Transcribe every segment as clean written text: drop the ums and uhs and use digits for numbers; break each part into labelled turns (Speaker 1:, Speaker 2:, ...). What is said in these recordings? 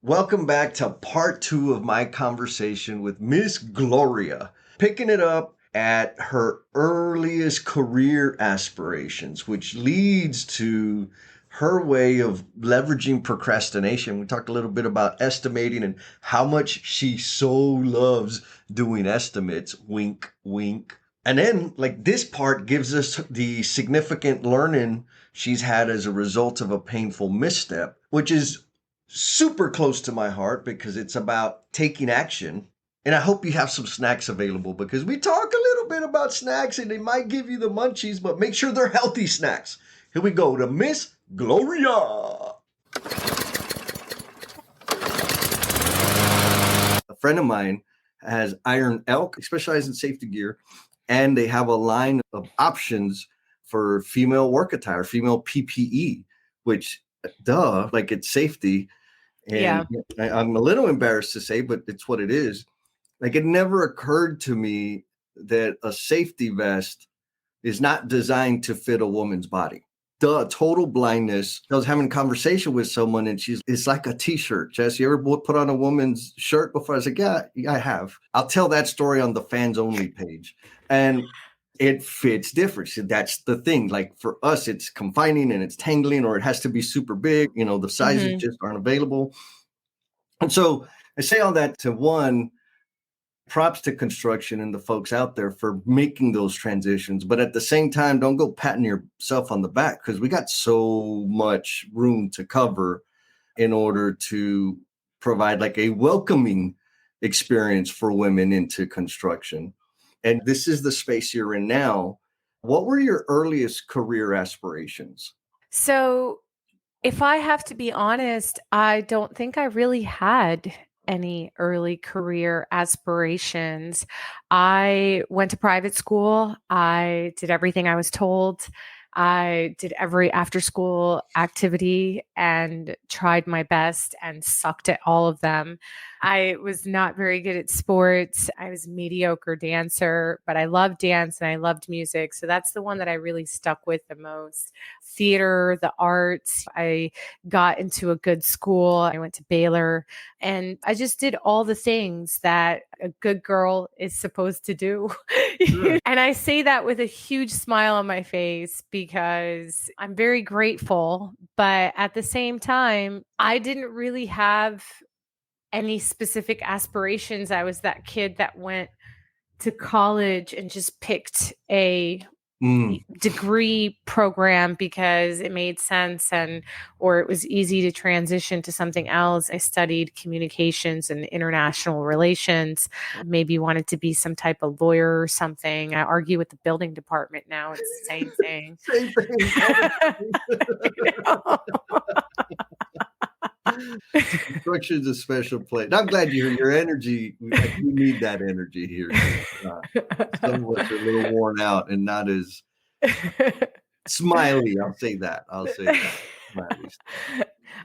Speaker 1: Welcome back to part two of my conversation with Miss Gloria, picking it up at her earliest career aspirations, which leads to her way of leveraging procrastination. We talked a little bit about estimating and how much she so loves doing estimates. Wink, wink. And then, like, this part gives us the significant learning she's had as a result of a painful misstep, which is super close to my heart because it's about taking action. And I hope you have some snacks available because we talk a little bit about snacks and they might give you the munchies, but make sure they're healthy snacks. Here we go to Miss Gloria. A friend of mine has Iron Elk, specialized in safety gear, and they have a line of options for female work attire, female PPE, which, duh, like it's safety.
Speaker 2: Yeah.
Speaker 1: And I'm a little embarrassed to say, but it's what it is. Like, it never occurred to me that a safety vest is not designed to fit a woman's body. Duh, total blindness. I was having a conversation with someone and it's like a t-shirt. Jess, you ever put on a woman's shirt before? I was like, yeah, I have. I'll tell that story on the fans only page. And it fits different. So that's the thing. Like, for us, it's confining and it's tangling, or it has to be super big. The sizes just aren't available. And so I say all that to, one, props to construction and the folks out there for making those transitions. But at the same time, don't go patting yourself on the back, because we got so much room to cover in order to provide like a welcoming experience for women into construction. And this is the space you're in now. What were your earliest career aspirations?
Speaker 2: So, if I have to be honest, I don't think I really had any early career aspirations. I went to private school. I did everything I was told. I did every after school activity and tried my best and sucked at all of them. I was not very good at sports. I was a mediocre dancer, but I loved dance and I loved music. So that's the one that I really stuck with the most. Theater, the arts. I got into a good school. I went to Baylor and I just did all the things that a good girl is supposed to do.
Speaker 1: Sure.
Speaker 2: And I say that with a huge smile on my face because I'm very grateful. But at the same time, I didn't really have any specific aspirations. I was that kid that went to college and just picked a degree program because it made sense or it was easy to transition to something else. I studied communications and international relations. Maybe wanted to be some type of lawyer or something. I argue with the building department now. It's the same thing.
Speaker 1: Same thing. Construction is a special place. I'm glad your energy. We need that energy here. Some of us are a little worn out and not as smiley. I'll say that. Smiley.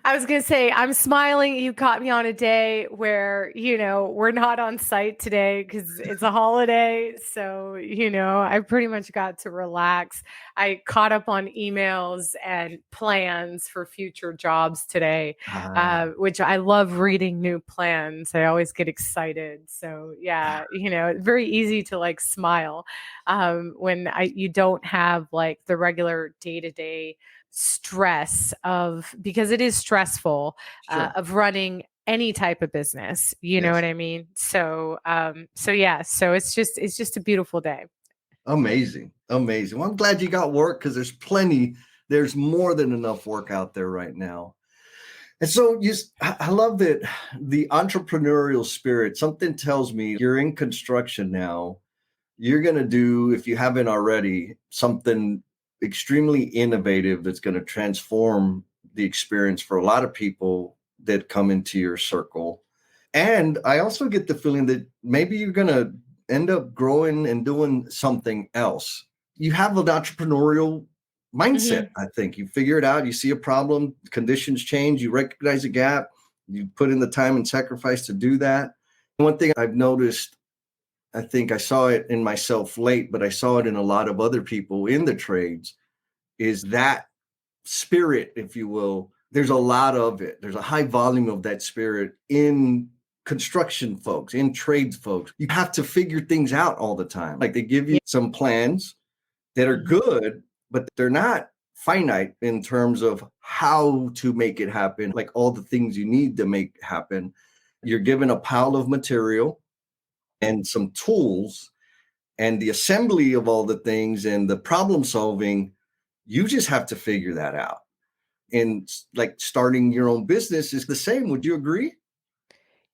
Speaker 2: I was going to say, I'm smiling. You caught me on a day where, we're not on site today because it's a holiday. So, I pretty much got to relax. I caught up on emails and plans for future jobs today, which I love reading new plans. I always get excited. So, yeah, it's very easy to like smile when you don't have like the regular day-to-day stress because it is stressful of running any type of business, you know what I mean? So it's just a beautiful day.
Speaker 1: Amazing. Well, I'm glad you got work, because there's more than enough work out there right now. And so I love that the entrepreneurial spirit. Something tells me you're in construction now. You're going to do, if you haven't already, something extremely innovative that's going to transform the experience for a lot of people that come into your circle. And I also get the feeling that maybe you're going to end up growing and doing something else. You have an entrepreneurial mindset. I think you figure it out. You see a problem, conditions change, you recognize a gap, you put in the time and sacrifice to do that. One thing I've noticed, I think I saw it in myself late, but I saw it in a lot of other people in the trades, is that spirit, if you will, there's a lot of it. There's a high volume of that spirit in construction folks, in trades folks. You have to figure things out all the time. Like they give you some plans that are good, but they're not finite in terms of how to make it happen, like all the things you need to make happen. You're given a pile of material and some tools, and the assembly of all the things and the problem solving, you just have to figure that out. And like starting your own business is the same. Would you agree?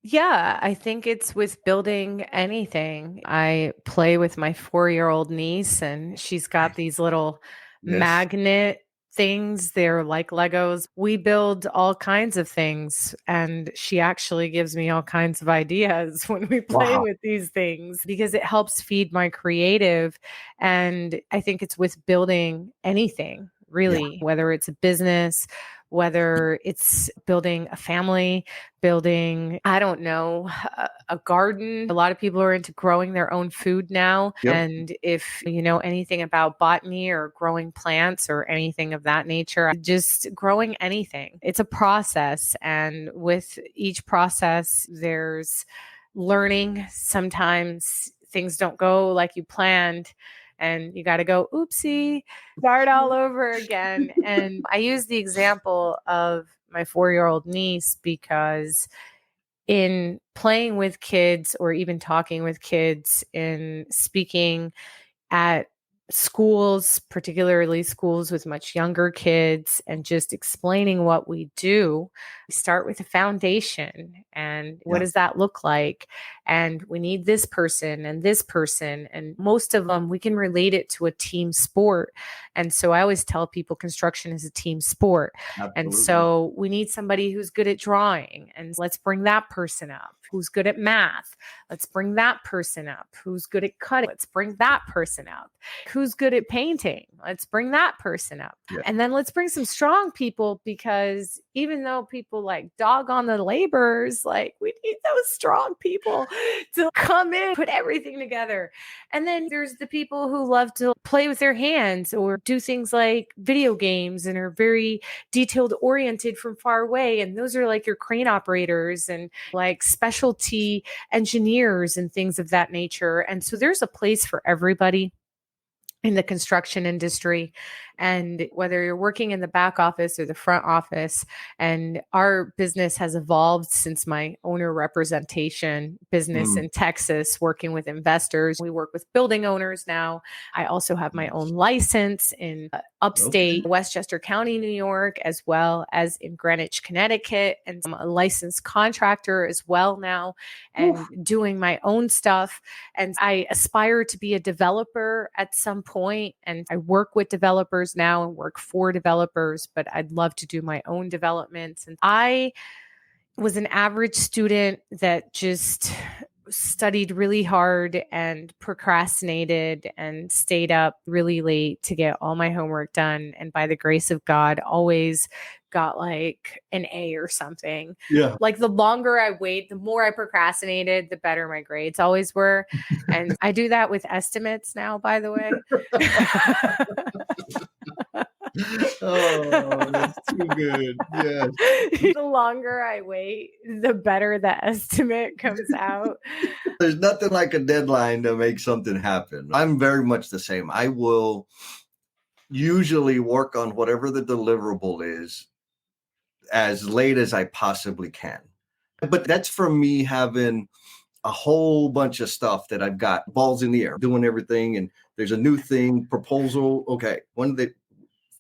Speaker 2: Yeah, I think it's with building anything. I play with my 4-year-old niece, and she's got these little
Speaker 1: Yes.
Speaker 2: magnet things. They're like Legos. We build all kinds of things, and she actually gives me all kinds of ideas when we play
Speaker 1: Wow.
Speaker 2: with these things because it helps feed my creative. And I think it's with building anything,
Speaker 1: Yeah.
Speaker 2: really, whether it's a business, whether it's building a family, building, I don't know, a garden. A lot of people are into growing their own food now.
Speaker 1: Yep.
Speaker 2: And if you know anything about botany or growing plants or anything of that nature, just growing anything, it's a process. And with each process, there's learning. Sometimes things don't go like you planned, and you got to go, oopsie, start all over again. And I use the example of my 4-year-old niece because in playing with kids or even talking with kids in speaking at schools, particularly schools with much younger kids, and just explaining what we do, we start with a foundation. And what
Speaker 1: Yeah.
Speaker 2: does that look like? And we need this person and this person. And most of them, we can relate it to a team sport. And so I always tell people construction is a team sport. And
Speaker 1: Absolutely.
Speaker 2: so we need somebody who's good at drawing. And let's bring that person up. Who's good at math? Let's bring that person up. Who's good at cutting? Let's bring that person up. Who's good at painting? Let's bring that person up.
Speaker 1: Yeah.
Speaker 2: And then let's bring some strong people, because even though people like dog on the laborers, like we need those strong people to come in, put everything together. And then there's the people who love to play with their hands or do things like video games and are very detailed oriented from far away. And those are like your crane operators and like specialty engineers and things of that nature. And so there's a place for everybody in the construction industry. And whether you're working in the back office or the front office, and our business has evolved since my owner representation business in Texas, working with investors. We work with building owners now. I also have my own license in upstate Westchester County, New York, as well as in Greenwich, Connecticut. And I'm a licensed contractor as well now, and doing my own stuff. And I aspire to be a developer at some point. And I work with developers now and work for developers, but I'd love to do my own developments. And I was an average student that just studied really hard and procrastinated and stayed up really late to get all my homework done. And by the grace of God, always got like an A or something.
Speaker 1: Yeah.
Speaker 2: Like the longer I wait, the more I procrastinated, the better my grades always were. And I do that with estimates now, by the way.
Speaker 1: Oh, that's too good. Yes.
Speaker 2: The longer I wait, the better the estimate comes out.
Speaker 1: There's nothing like a deadline to make something happen. I'm very much the same. I will usually work on whatever the deliverable is as late as I possibly can. But that's from me having a whole bunch of stuff that I've got balls in the air, doing everything. And there's a new thing, proposal. Okay.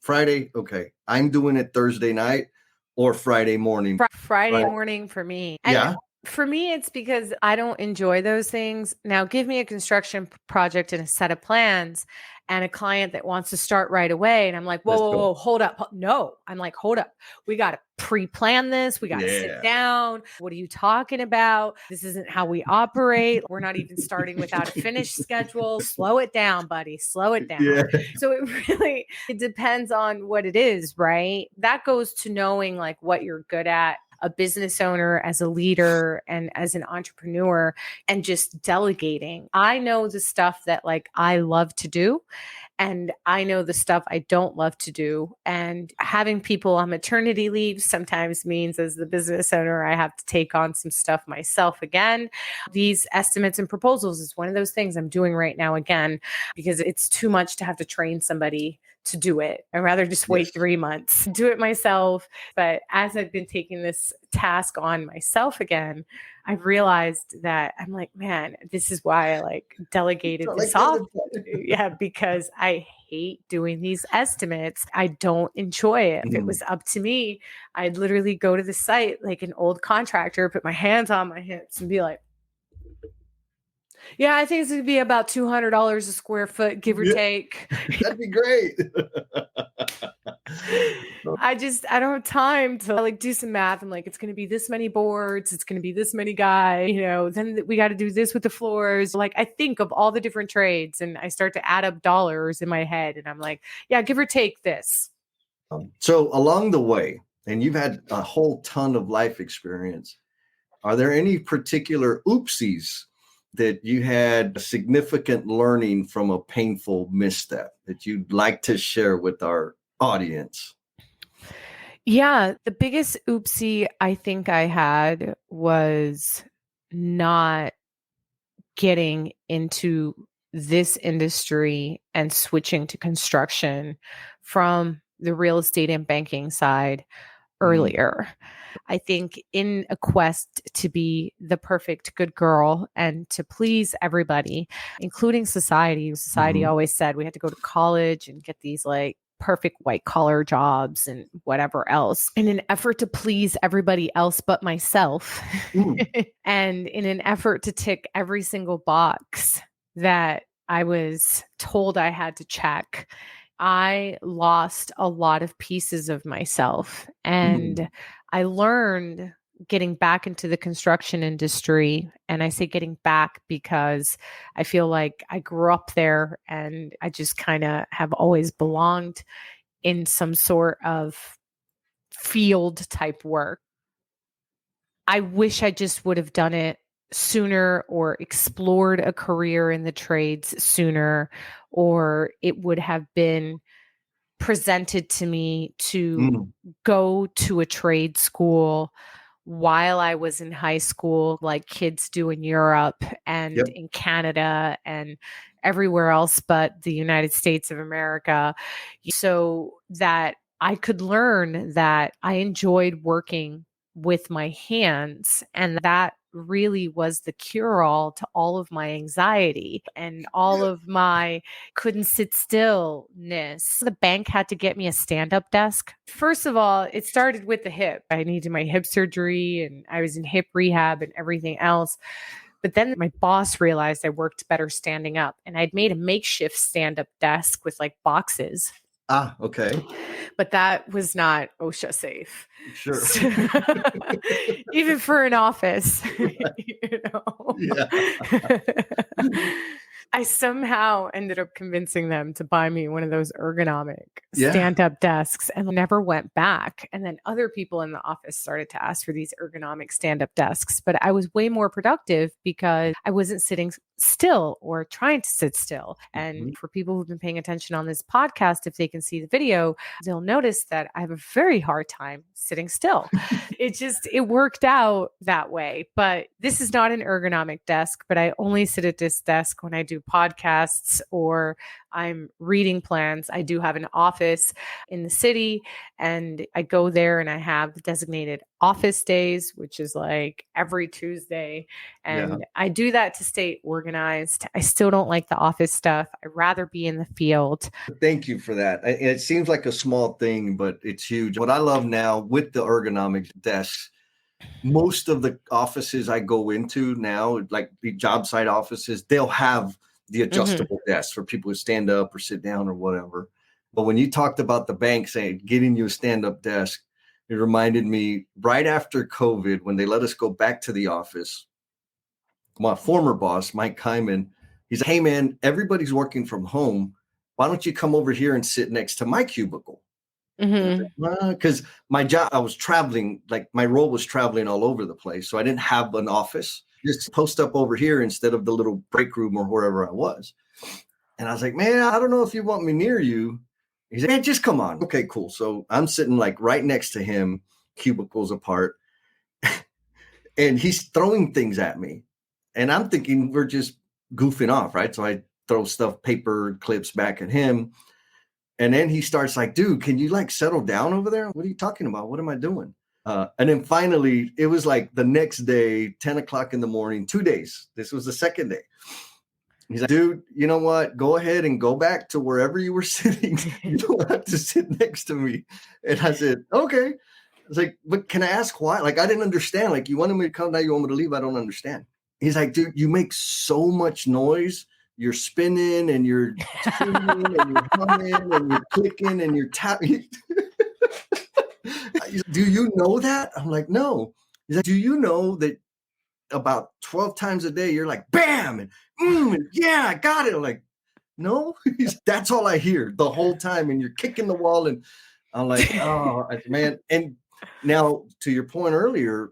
Speaker 1: Friday. Okay. I'm doing it Thursday night or Friday morning.
Speaker 2: Friday morning for me.
Speaker 1: Yeah.
Speaker 2: For me, it's because I don't enjoy those things. Now, give me a construction project and a set of plans and a client that wants to start right away. And I'm like, whoa, hold up. No, I'm like, hold up. We got to pre-plan this. We got to sit down. What are you talking about? This isn't how we operate. We're not even starting without a finished schedule. Slow it down, buddy. Slow it down.
Speaker 1: Yeah.
Speaker 2: So it depends on what it is, right? That goes to knowing like what you're good at, a business owner, as a leader, and as an entrepreneur, and just delegating. I know the stuff that like I love to do, And I know the stuff I don't love to do. And having people on maternity leave sometimes means, as the business owner, I have to take on some stuff myself again. These estimates and proposals is one of those things I'm doing right now again, because it's too much to have to train somebody to do it. I'd rather just wait 3 months, do it myself. But as I've been taking this task on myself again, I've realized that I'm like, man, this is why I delegated this off. Yeah, because I hate doing these estimates. I don't enjoy it. If it was up to me, I'd literally go to the site like an old contractor, put my hands on my hips and be like, yeah, I think it's going to be about $200 a square foot, give or take.
Speaker 1: That'd be great.
Speaker 2: I don't have time to do some math. I'm like, it's going to be this many boards. It's going to be this many guys, then we got to do this with the floors. I think of all the different trades and I start to add up dollars in my head and I'm like, yeah, give or take this.
Speaker 1: So along the way, and you've had a whole ton of life experience, are there any particular oopsies that you had significant learning from a painful misstep that you'd like to share with our audience?
Speaker 2: Yeah, the biggest oopsie I think I had was not getting into this industry and switching to construction from the real estate and banking side earlier. I think in a quest to be the perfect good girl and to please everybody, including society. Society always said we had to go to college and get these perfect white collar jobs and whatever else in an effort to please everybody else but myself. And in an effort to tick every single box that I was told I had to check, I lost a lot of pieces of myself. And I learned getting back into the construction industry. And I say getting back because I feel like I grew up there and I just kind of have always belonged in some sort of field type work. I wish I just would have done it sooner or explored a career in the trades sooner, or it would have been presented to me to go to a trade school while I was in high school, like kids do in Europe and in Canada and everywhere else but the United States of America, so that I could learn that I enjoyed working with my hands. And that really was the cure-all to all of my anxiety and all of my couldn't sit stillness. The bank had to get me a stand-up desk. First of all, it started with the hip. I needed my hip surgery and I was in hip rehab and everything else. But then my boss realized I worked better standing up, and I'd made a makeshift stand-up desk with boxes.
Speaker 1: Ah, okay.
Speaker 2: But that was not OSHA safe.
Speaker 1: Sure.
Speaker 2: So, even for an office, I somehow ended up convincing them to buy me one of those ergonomic stand-up desks and never went back. And then other people in the office started to ask for these ergonomic stand-up desks. But I was way more productive because I wasn't sitting still or trying to sit still. And for people who've been paying attention on this podcast, if they can see the video, they'll notice that I have a very hard time sitting still. It worked out that way. But this is not an ergonomic desk, but I only sit at this desk when I do podcasts or I'm reading plans. I do have an office in the city and I go there and I have designated office days, which is every Tuesday. And I do that to stay organized. I still don't like the office stuff. I'd rather be in the field.
Speaker 1: Thank you for that. It seems like a small thing, but it's huge. What I love now with the ergonomic desks, most of the offices I go into now, like the job site offices, they'll have the adjustable desks for people who stand up or sit down or whatever. But when you talked about the bank saying, getting you a stand-up desk, it reminded me right after COVID, when they let us go back to the office, my former boss, Mike Kyman, he's like, hey man, everybody's working from home. Why don't you come over here and sit next to my cubicle? Because my job, I was traveling, my role was traveling all over the place. So I didn't have an office. Just post up over here instead of the little break room or wherever I was. And I was like, man, I don't know if you want me near you. He's like, man, just come on. Okay, cool. So I'm sitting like right next to him, cubicles apart, and he's throwing things at me. And I'm thinking we're just goofing off, right? So I throw stuff, paper clips back at him. And then he starts like, dude, can you like settle down over there? What are you talking about? What am I doing? And then finally, it was like the next day, 10 o'clock in the morning, 2 days. This was the second day. He's like, dude, you know what? Go ahead and go back to wherever you were sitting. You don't have to sit next to me. And I said, okay. I was like, but can I ask why? Like, I didn't understand. Like, you wanted me to come, now you want me to leave? I don't understand. He's like, dude, you make so much noise. You're spinning and you're tuning and you're humming and you're clicking and you're tapping. Do you know that? I'm like, no. He's like, do you know that about 12 times a day, you're like, bam, and yeah, I got it. I'm like, no, that's all I hear the whole time. And you're kicking the wall. And I'm like, oh, man. And now to your point earlier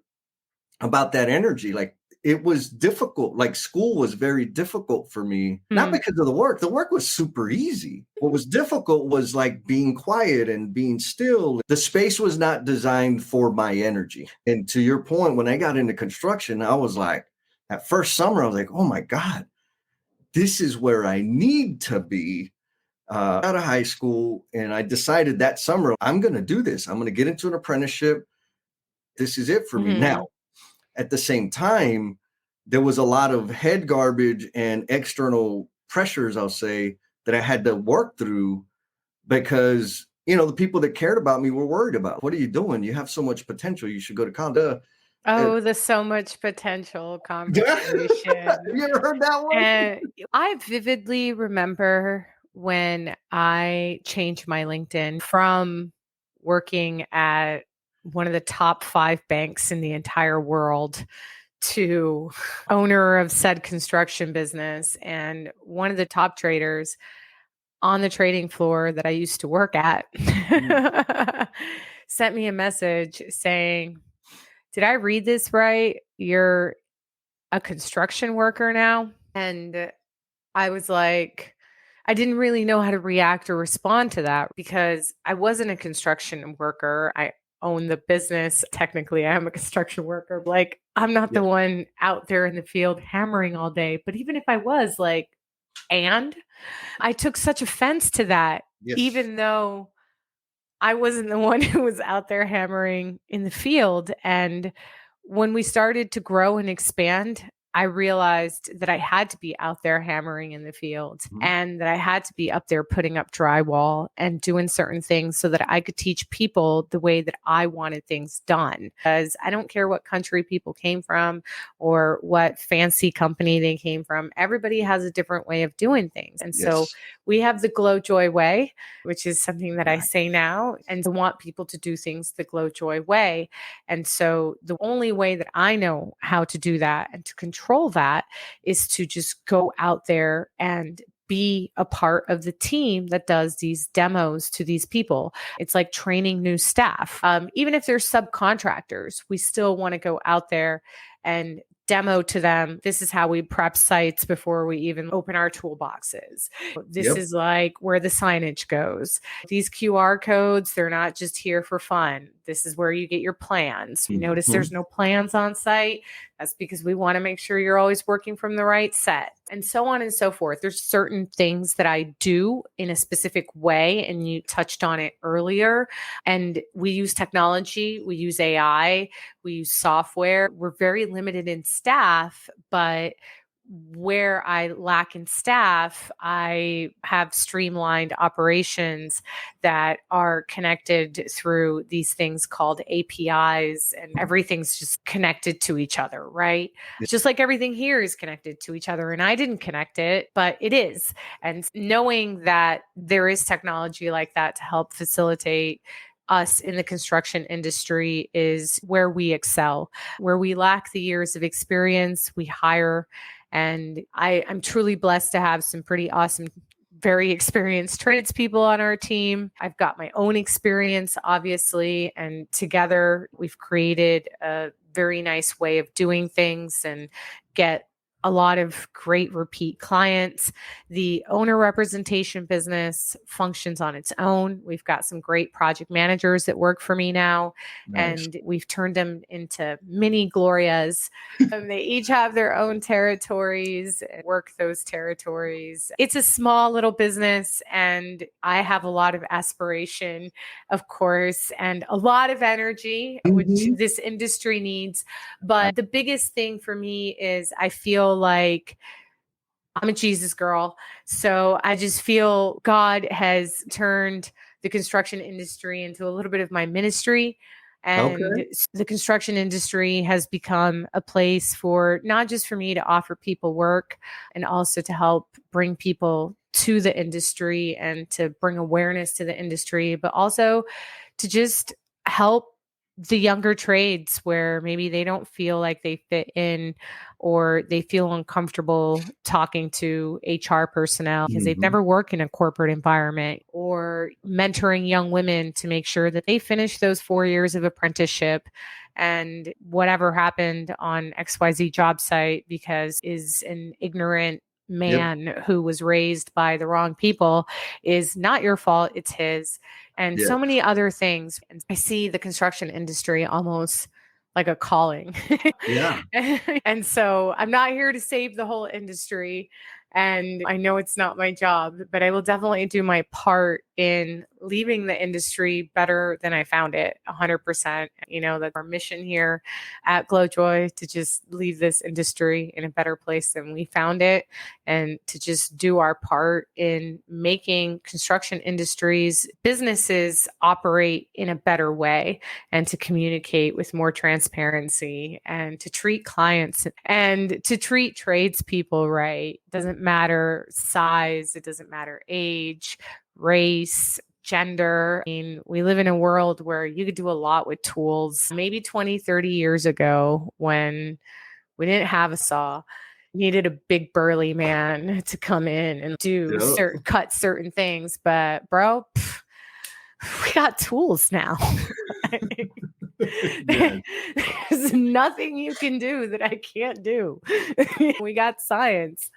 Speaker 1: about that energy, like it was difficult. Like school was very difficult for me, not because of the work. The work was super easy. What was difficult was like being quiet and being still. The space was not designed for my energy. And to your point, when I got into construction, I was like, that first summer, I was like, oh my God, this is where I need to be out of high school. And I decided that summer, I'm going to do this. I'm going to get into an apprenticeship. This is it for me. Now, at the same time, there was a lot of head garbage and external pressures, I'll say, that I had to work through because, you know, the people that cared about me were worried about, what are you doing? You have so much potential. You should go to college.
Speaker 2: Oh, the so much potential conversation.
Speaker 1: You ever heard that one?
Speaker 2: And I vividly remember when I changed my LinkedIn from working at one of the top 5 banks in the entire world to owner of said construction business and one of the top traders on the trading floor that I used to work at sent me a message saying, did I read this right? You're a construction worker now? And I was like, I didn't really know how to react or respond to that because I wasn't a construction worker. I own the business. Technically, I am a construction worker. Like, I'm not the one out there in the field hammering all day. But even if I was, like, and I took such offense to that, even though I wasn't the one who was out there hammering in the field. And when we started to grow and expand, I realized that I had to be out there hammering in the field and that I had to be up there putting up drywall and doing certain things so that I could teach people the way that I wanted things done. Because I don't care what country people came from or what fancy company they came from. Everybody has a different way of doing things. And so we have the Glow Joy way, which is something that I say now, and to want people to do things the Glow Joy way. And so the only way that I know how to do that and to control that is to just go out there and be a part of the team that does these demos to these people. It's like training new staff. Even if they're subcontractors, we still want to go out there and demo to them. This is how we prep sites before we even open our toolboxes. This is like where the signage goes. These QR codes, they're not just here for fun. This is where you get your plans. You notice there's no plans on site. That's because we want to make sure you're always working from the right set, and so on and so forth. There's certain things that I do in a specific way, and you touched on it earlier. And we use technology, we use AI, we use software. We're very limited in staff, but where I lack in staff, I have streamlined operations that are connected through these things called APIs, and everything's just connected to each other, right? Just like everything here is connected to each other. And I didn't connect it, but it is. And knowing that there is technology like that to help facilitate us in the construction industry is where we excel. Where we lack the years of experience, we hire. And I'm truly blessed to have some pretty awesome, very experienced tradespeople on our team. I've got my own experience, obviously, and together we've created a very nice way of doing things and get a lot of great repeat clients. The owner representation business functions on its own. We've got some great project managers that work for me now,
Speaker 1: Nice.
Speaker 2: and we've turned them into mini Glorias. And they each have their own territories and work those territories. It's a small little business, and I have a lot of aspiration, of course, and a lot of energy, which this industry needs. But the biggest thing for me is I feel like I'm a Jesus girl. So I just feel God has turned the construction industry into a little bit of my ministry. And
Speaker 1: Okay.
Speaker 2: the construction industry has become a place for not just for me to offer people work and also to help bring people to the industry and to bring awareness to the industry, but also to just help the younger trades where maybe they don't feel like they fit in or they feel uncomfortable talking to HR personnel because they've never worked in a corporate environment, or mentoring young women to make sure that they finish those 4 years of apprenticeship and whatever happened on XYZ job site because is an ignorant
Speaker 1: Yep.
Speaker 2: man who was raised by the wrong people is not your fault, it's his. And
Speaker 1: Yeah.
Speaker 2: so many other things. And I see the construction industry almost like a calling.
Speaker 1: Yeah.
Speaker 2: And so I'm not here to save the whole industry. And I know it's not my job, but I will definitely do my part in leaving the industry better than I found it 100%. You know, that our mission here at Glowjoy to just leave this industry in a better place than we found it, and to just do our part in making construction industries, businesses operate in a better way, and to communicate with more transparency, and to treat clients and to treat tradespeople right. It doesn't matter size, it doesn't matter age, race, gender. I mean, we live in a world where you could do a lot with tools. Maybe 20, 30 years ago, when we didn't have a saw, needed a big burly man to come in and cut certain things. But bro, we got tools now.
Speaker 1: Yeah.
Speaker 2: There's nothing you can do that I can't do. We got science.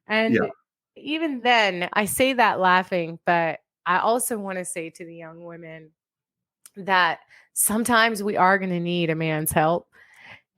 Speaker 2: And
Speaker 1: Yeah.
Speaker 2: even then, I say that laughing, but I also want to say to the young women that sometimes we are going to need a man's help.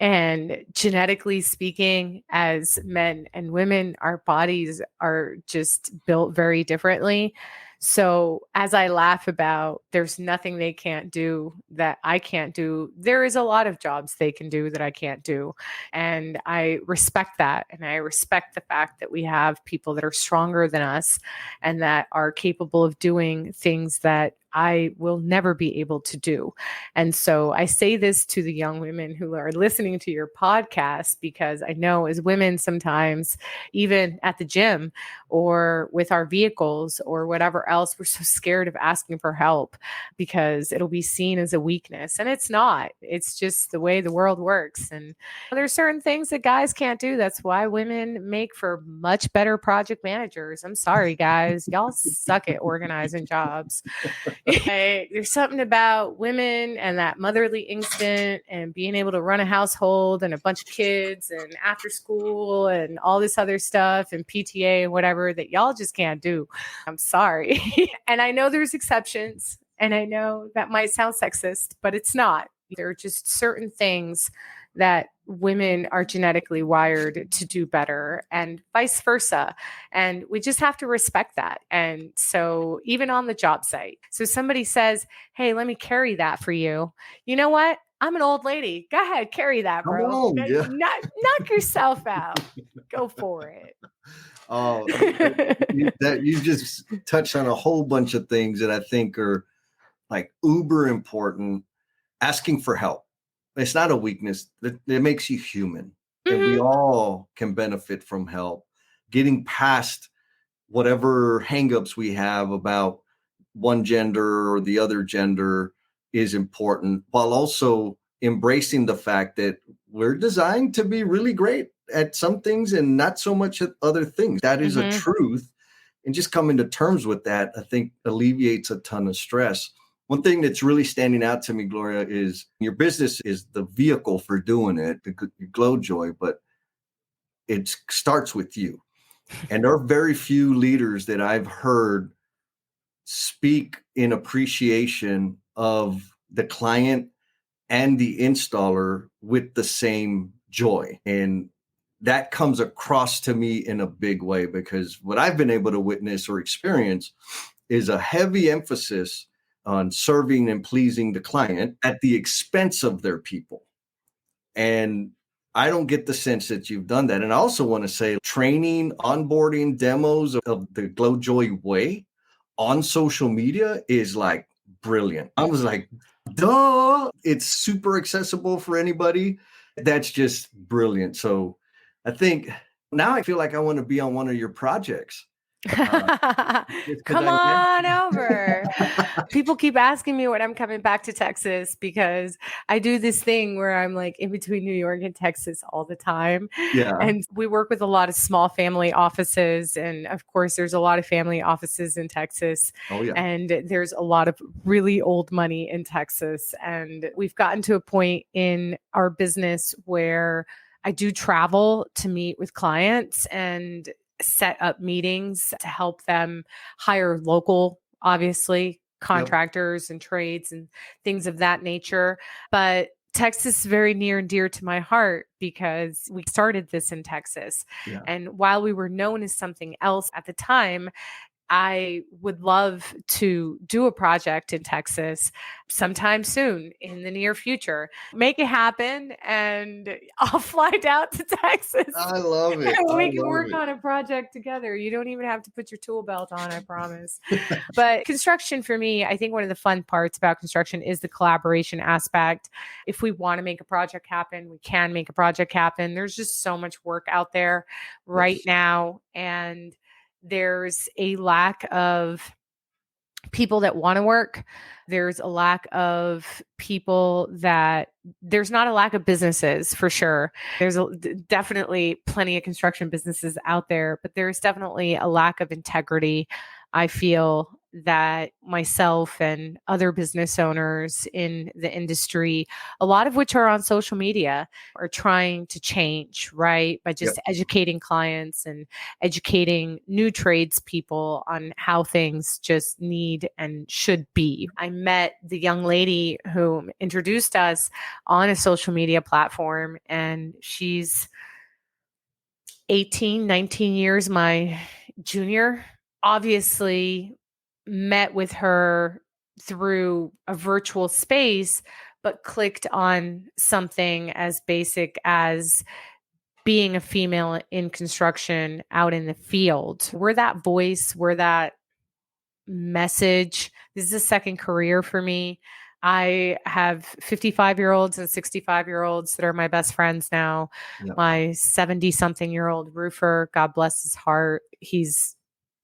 Speaker 2: And genetically speaking, as men and women, our bodies are just built very differently. So, as I laugh about there's nothing they can't do that I can't do, there is a lot of jobs they can do that I can't do. And I respect that. And I respect the fact that we have people that are stronger than us and that are capable of doing things that I will never be able to do. And so I say this to the young women who are listening to your podcast, because I know as women, sometimes even at the gym or with our vehicles or whatever else, we're so scared of asking for help because it'll be seen as a weakness. And it's not, it's just the way the world works. And there's certain things that guys can't do. That's why women make for much better project managers. I'm sorry, guys. Y'all suck at organizing jobs. There's something about women and that motherly instinct and being able to run a household and a bunch of kids and after school and all this other stuff and PTA and whatever that y'all just can't do. I'm sorry. And I know there's exceptions, and I know that might sound sexist, but it's not. There are just certain things that women are genetically wired to do better, and vice versa. And we just have to respect that. And so even on the job site, so somebody says, hey, let me carry that for you. You know what? I'm an old lady. Go ahead, carry that,
Speaker 1: Come
Speaker 2: bro.
Speaker 1: on. Yeah.
Speaker 2: Knock yourself out. Go for it.
Speaker 1: Oh, that you just touched on a whole bunch of things that I think are like uber important. Asking for help. It's not a weakness. It makes you human. And we all can benefit from help. Getting past whatever hangups we have about one gender or the other gender is important, while also embracing the fact that we're designed to be really great at some things and not so much at other things. That is a truth. And just coming to terms with that, I think, alleviates a ton of stress. One thing that's really standing out to me, Gloria, is your business is the vehicle for doing it, the Glowjoy, but it starts with you. And there are very few leaders that I've heard speak in appreciation of the client and the installer with the same joy. And that comes across to me in a big way, because what I've been able to witness or experience is a heavy emphasis on serving and pleasing the client at the expense of their people. And I don't get the sense that you've done that. And I also want to say training, onboarding, demos of the Glow Joy way on social media is like brilliant. I was like, duh, it's super accessible for anybody. That's just brilliant. So I think now I feel like I want to be on one of your projects.
Speaker 2: Come on over. People keep asking me when I'm coming back to Texas, because I do this thing where I'm like in between New York and Texas all the time.
Speaker 1: Yeah.
Speaker 2: And we work with a lot of small family offices. And of course, there's a lot of family offices in Texas.
Speaker 1: Oh, yeah.
Speaker 2: And there's a lot of really old money in Texas. And we've gotten to a point in our business where I do travel to meet with clients and set up meetings to help them hire local, obviously, contractors and trades and things of that nature. But Texas is very near and dear to my heart because we started this in Texas.
Speaker 1: Yeah.
Speaker 2: And while we were known as something else at the time, I would love to do a project in Texas sometime soon in the near future. Make it happen, and I'll fly down to Texas.
Speaker 1: I love it.
Speaker 2: And we can work on a project together. You don't even have to put your tool belt on, I promise. But construction for me, I think one of the fun parts about construction is the collaboration aspect. If we want to make a project happen, we can make a project happen. There's just so much work out there right now. And there's a lack of people that want to work. There's a lack of people there's not a lack of businesses for sure. There's definitely plenty of construction businesses out there, but there's definitely a lack of integrity. I feel that myself and other business owners in the industry, a lot of which are on social media, are trying to change, right? By just educating clients and educating new tradespeople on how things just need and should be. I met the young lady who introduced us on a social media platform, and she's 18, 19 years my junior. Obviously, met with her through a virtual space, but clicked on something as basic as being a female in construction out in the field. We're that voice, we're that message. This is a second career for me. I have 55-year-olds and 65-year-olds that are my best friends now. Yep. My 70-something-year-old roofer, God bless his heart, he's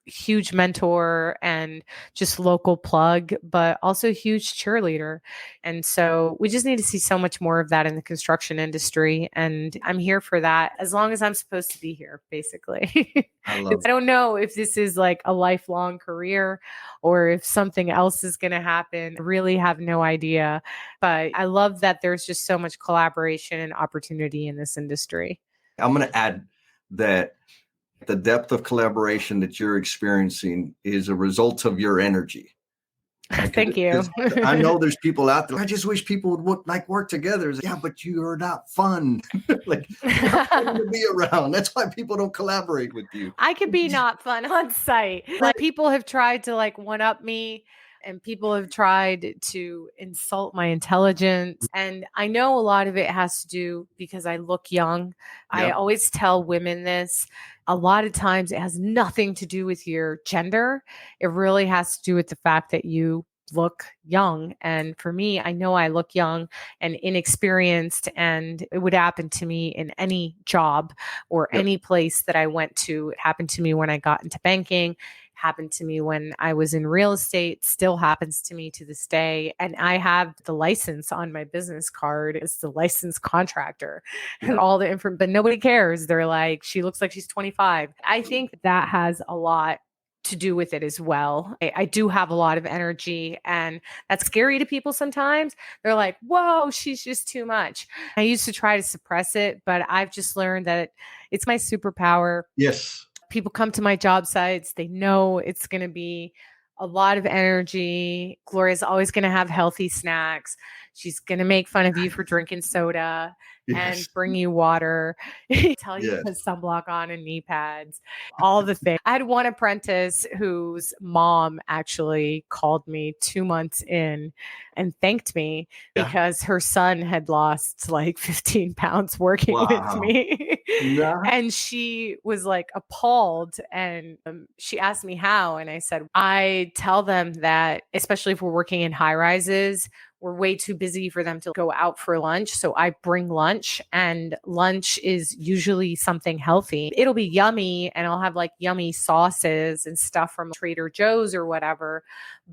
Speaker 2: huge mentor and just local plug, but also a huge cheerleader. And so we just need to see so much more of that in the construction industry. And I'm here for that as long as I'm supposed to be here, basically. I don't know if this is like a lifelong career or if something else is going to happen. I really have no idea. But I love that there's just so much collaboration and opportunity in this industry.
Speaker 1: I'm going to add that the depth of collaboration that you're experiencing is a result of your energy.
Speaker 2: Thank you.
Speaker 1: I know there's people out there. I just wish people would work together. Like, yeah, but you are not fun. Like, you're not fun to be around. That's why people don't collaborate with you.
Speaker 2: I could be not fun on site. Like, people have tried to one up me, and people have tried to insult my intelligence. And I know a lot of it has to do because I look young. Yep. I always tell women this. A lot of times it has nothing to do with your gender. It really has to do with the fact that you look young. And for me, I know I look young and inexperienced, and it would happen to me in any job or any place that I went to. It happened to me when I got into banking. Happened to me when I was in real estate, still happens to me to this day. And I have the license on my business card. It's the licensed contractor and all the information, but nobody cares. They're like, she looks like she's 25. I think that has a lot to do with it as well. I do have a lot of energy, and that's scary to people sometimes. They're like, whoa, she's just too much. I used to try to suppress it, but I've just learned that it's my superpower.
Speaker 1: Yes.
Speaker 2: People come to my job sites, they know it's going to be a lot of energy. Gloria's always going to have healthy snacks. She's going to make fun of you for drinking soda and
Speaker 1: Yes.
Speaker 2: bring you water, tell you to put
Speaker 1: Yes.
Speaker 2: sunblock on and knee pads, all the things. I had one apprentice whose mom actually called me 2 months in and thanked me
Speaker 1: Yeah.
Speaker 2: because her son had lost like 15 pounds working with
Speaker 1: Wow.
Speaker 2: me.
Speaker 1: Nah.
Speaker 2: And she was like appalled. And she asked me how. And I said, I tell them that, especially if we're working in high rises, we're way too busy for them to go out for lunch. So I bring lunch, and lunch is usually something healthy. It'll be yummy, and I'll have like yummy sauces and stuff from Trader Joe's or whatever,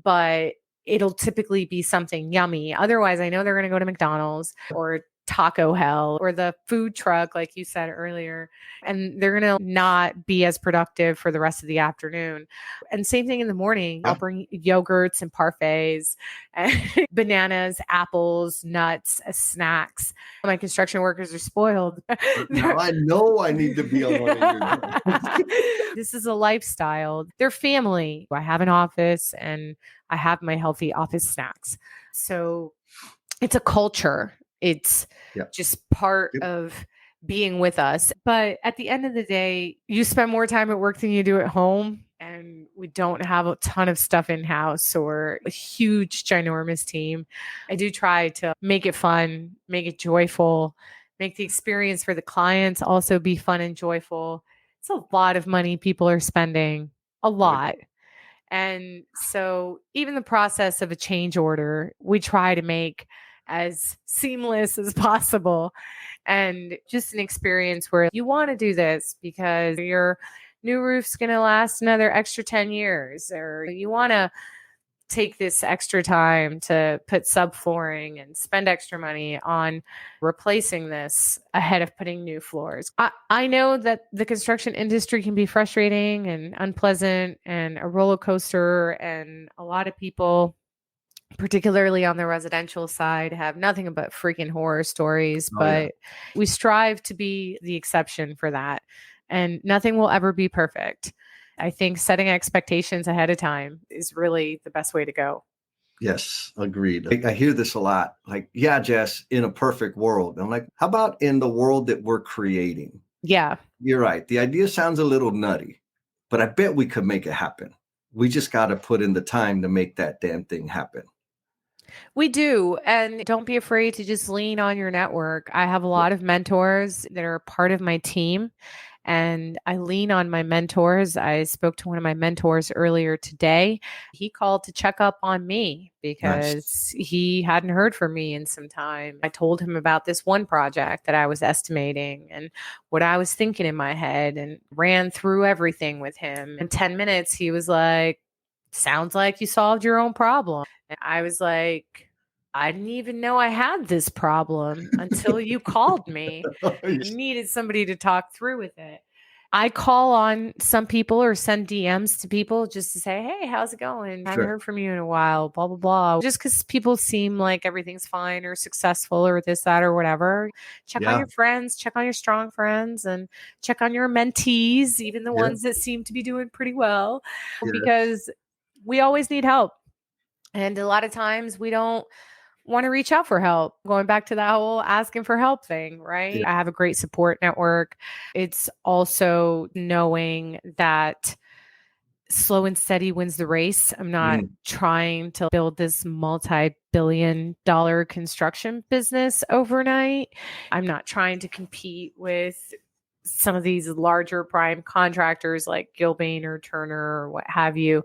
Speaker 2: but it'll typically be something yummy. Otherwise, I know they're going to go to McDonald's or Taco Hell or the food truck, like you said earlier, and they're going to not be as productive for the rest of the afternoon. And same thing in the morning. I'll bring yogurts and parfaits, and bananas, apples, nuts as snacks. My construction workers are spoiled.
Speaker 1: Now I know I need to be on one of your.
Speaker 2: This is a lifestyle. They're family. I have an office, and I have my healthy office snacks. So it's a culture. It's just part of being with us. But at the end of the day, you spend more time at work than you do at home. And we don't have a ton of stuff in house or a huge, ginormous team. I do try to make it fun, make it joyful, make the experience for the clients also be fun and joyful. It's a lot of money people are spending, a lot. And so even the process of a change order, we try to make as seamless as possible, and just an experience where you want to do this because your new roof's going to last another extra 10 years, or you want to take this extra time to put subflooring and spend extra money on replacing this ahead of putting new floors. I know that the construction industry can be frustrating and unpleasant and a roller coaster, and a lot of people, particularly on the residential side, have nothing but freaking horror stories, but we strive to be the exception for that. And nothing will ever be perfect. I think setting expectations ahead of time is really the best way to go.
Speaker 1: Yes, agreed. I hear this a lot. Like, yeah, Jess, in a perfect world. I'm like, how about in the world that we're creating?
Speaker 2: Yeah.
Speaker 1: You're right. The idea sounds a little nutty, but I bet we could make it happen. We just got to put in the time to make that damn thing happen.
Speaker 2: We do. And don't be afraid to just lean on your network. I have a lot of mentors that are part of my team, and I lean on my mentors. I spoke to one of my mentors earlier today. He called to check up on me because he hadn't heard from me in some time. I told him about this one project that I was estimating and what I was thinking in my head, and ran through everything with him. In 10 minutes, he was like, sounds like you solved your own problem. And I was like, I didn't even know I had this problem until you called me. I needed somebody to talk through with it. I call on some people or send DMs to people just to say, hey, how's it going? I haven't heard from you in a while, blah, blah, blah. Just because people seem like everything's fine or successful or this, that, or whatever. Check on your friends, check on your strong friends, and check on your mentees, even the ones that seem to be doing pretty well, because we always need help. And a lot of times we don't want to reach out for help. Going back to that whole asking for help thing, right? Yeah. I have a great support network. It's also knowing that slow and steady wins the race. I'm not trying to build this multi-billion-dollar construction business overnight. I'm not trying to compete with some of these larger prime contractors like Gilbane or Turner or what have you.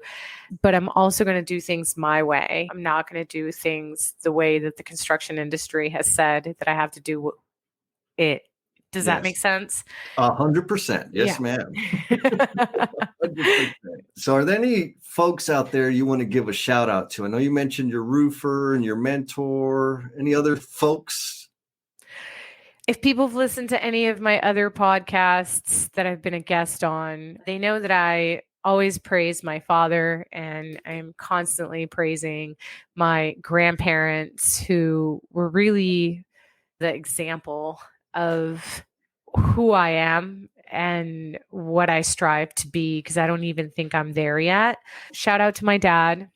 Speaker 2: But I'm also going to do things my way. I'm not going to do things the way that the construction industry has said that I have to do it. Does that make sense?
Speaker 1: 100%. Yes, ma'am. 100%. So are there any folks out there you want to give a shout out to? I know you mentioned your roofer and your mentor. Any other folks?
Speaker 2: If people have listened to any of my other podcasts that I've been a guest on, they know that I always praise my father, and I'm constantly praising my grandparents who were really the example of who I am and what I strive to be, because I don't even think I'm there yet. Shout out to my dad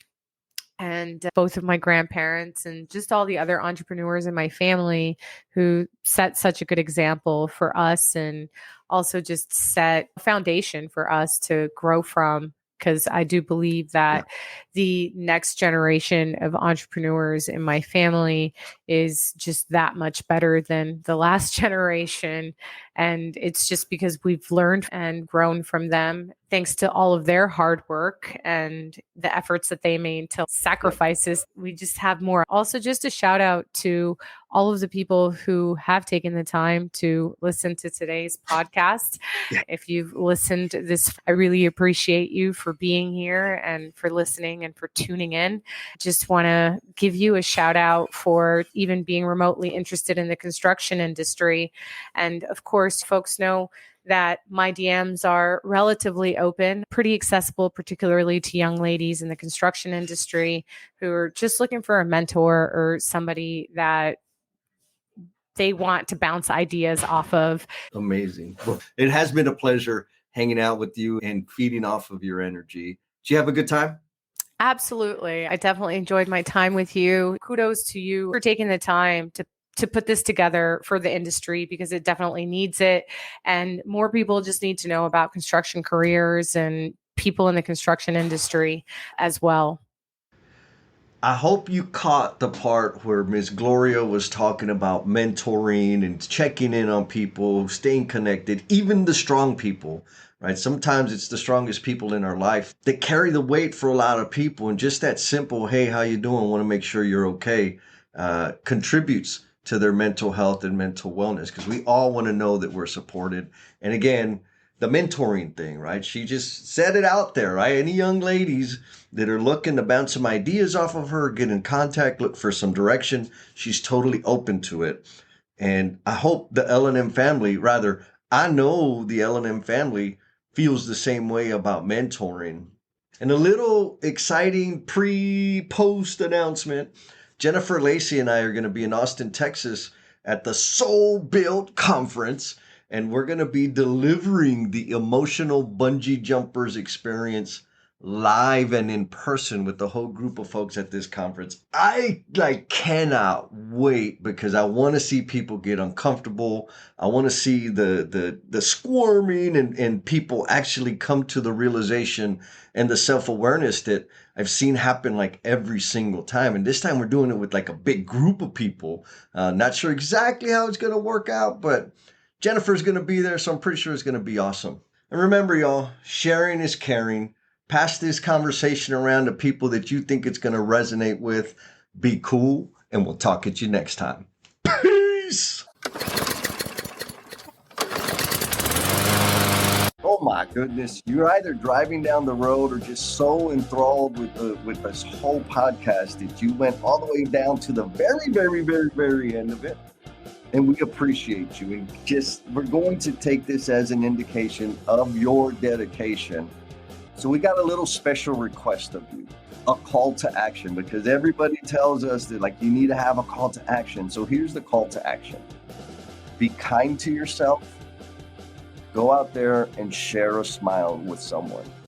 Speaker 2: and both of my grandparents and just all the other entrepreneurs in my family who set such a good example for us, and also just set a foundation for us to grow from. Because I do believe that the next generation of entrepreneurs in my family is just that much better than the last generation. And it's just because we've learned and grown from them, thanks to all of their hard work and the efforts that they made, to sacrifices. We just have more. Also, just a shout out to all of the people who have taken the time to listen to today's podcast. If you've listened to this, I really appreciate you for being here and for listening and for tuning in. Just want to give you a shout out for even being remotely interested in the construction industry. And of course, folks know that my DMs are relatively open, pretty accessible, particularly to young ladies in the construction industry who are just looking for a mentor or somebody that they want to bounce ideas off of.
Speaker 1: Amazing. Well, it has been a pleasure hanging out with you and feeding off of your energy. Did you have a good time?
Speaker 2: Absolutely. I definitely enjoyed my time with you. Kudos to you for taking the time to put this together for the industry, because it definitely needs it. And more people just need to know about construction careers and people in the construction industry as well.
Speaker 1: I hope you caught the part where Miss Gloria was talking about mentoring and checking in on people, staying connected, even the strong people, right? Sometimes it's the strongest people in our life that carry the weight for a lot of people. And just that simple, hey, how you doing? Want to make sure you're okay, contributes to their mental health and mental wellness, because we all want to know that we're supported. And again, the mentoring thing, right? She just said it out there, right? Any young ladies that are looking to bounce some ideas off of her, get in contact, look for some direction, she's totally open to it. And I hope the L&M family, rather, I know the L&M family feels the same way about mentoring. And a little exciting pre-post announcement, Jennifer Lacey and I are going to be in Austin, Texas at the Soul Built Conference. And we're going to be delivering the emotional bungee jumpers experience live and in person with the whole group of folks at this conference. I cannot wait, because I want to see people get uncomfortable. I want to see the squirming and people actually come to the realization and the self-awareness that I've seen happen like every single time. And this time we're doing it with like a big group of people. Not sure exactly how it's going to work out, but Jennifer's going to be there, so I'm pretty sure it's going to be awesome. And remember, y'all, sharing is caring. Pass this conversation around to people that you think it's going to resonate with. Be cool, and we'll talk at you next time. Peace! Oh my goodness. You're either driving down the road or just so enthralled with this whole podcast that you went all the way down to the very, very, very, very end of it. And we appreciate you. And we're going to take this as an indication of your dedication. So we got a little special request of you, a call to action, because everybody tells us that you need to have a call to action. So here's the call to action. Be kind to yourself. Go out there and share a smile with someone.